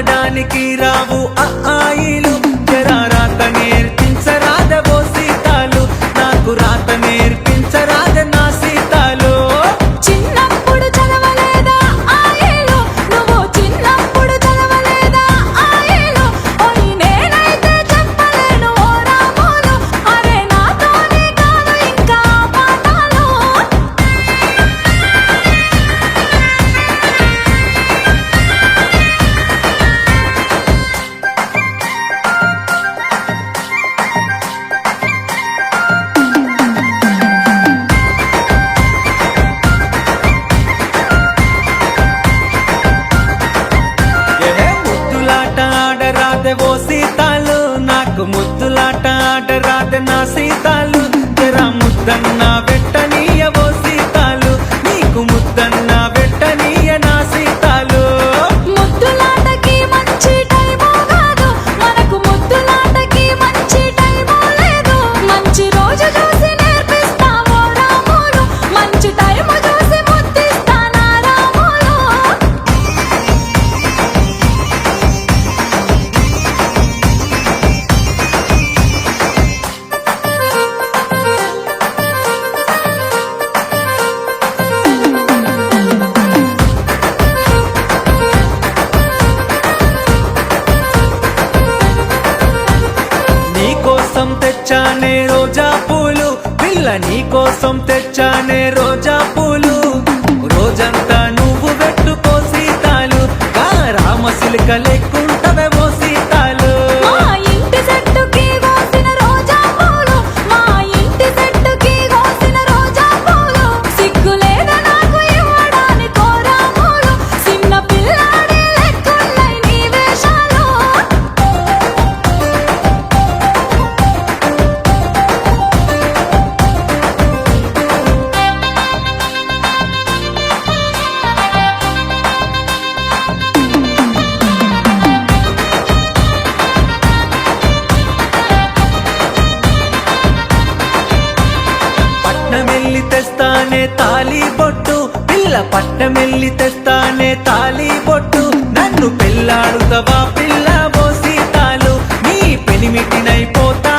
చదవడానికి రావు ఆయిలు జరా రాత నేర్పించరాదవో సీతాలు నాకు రాత నేర్పించరాద నా సీతాలు చిన్నప్పుడు చదవలేదా ఆయేలు నువ్వు చిన్నప్పుడు చదవలేదా ఆయేలు ఓయ్ నేనైతే చెప్పలేను ఓ రాములు అరే నాతోనే కాదు ఇంకా పాఠాలు ముద్దులాట ఆడరాదవో సీతాలు నాకు ముద్దులాట ఆడరాద నా సీతాలు జరా ముద్దన్న వెట్టనీయవో సీతాలు నీకు ముద్దన్న వెట్టనీయ నా సీతాలు ముద్దులాటకి మంచి టైము కాదు మనకు ముద్దులాటకి మంచి టైము లేదు మంచి రోజు చూసి నేర్పిస్తావో రాములు మంచి టైము చూసి ముద్దిస్తానా రాములు నీకోసం తెచ్చానే రోజా పూలు పిల్ల నీకోసం తెచ్చానే రోజా పూలు రోజంతా నువ్వు పెట్టుకో సీతాలు గా రామసిలిక లెక్కుంటవేమో సీతాలు మా ఇంటి చెట్టుకి కోసిన రోజా పూలు మా ఇంటి చెట్టుకి కోసిన రోజా పూలు సిగ్గులేదా నాకు ఇవ్వడానికి రాములు చిన్న పిల్లాడి లెక్కున్నాయి నీ వేషాలు పట్నమెల్లి తెస్తానే తాళి బొట్టు పిల్ల పట్నమెల్లి తెస్తానే తాళి బొట్టు నన్ను పెళ్ళాడుతవా పిల్ల ఓ సీతాలు నీ పెనిమిటినైపోతా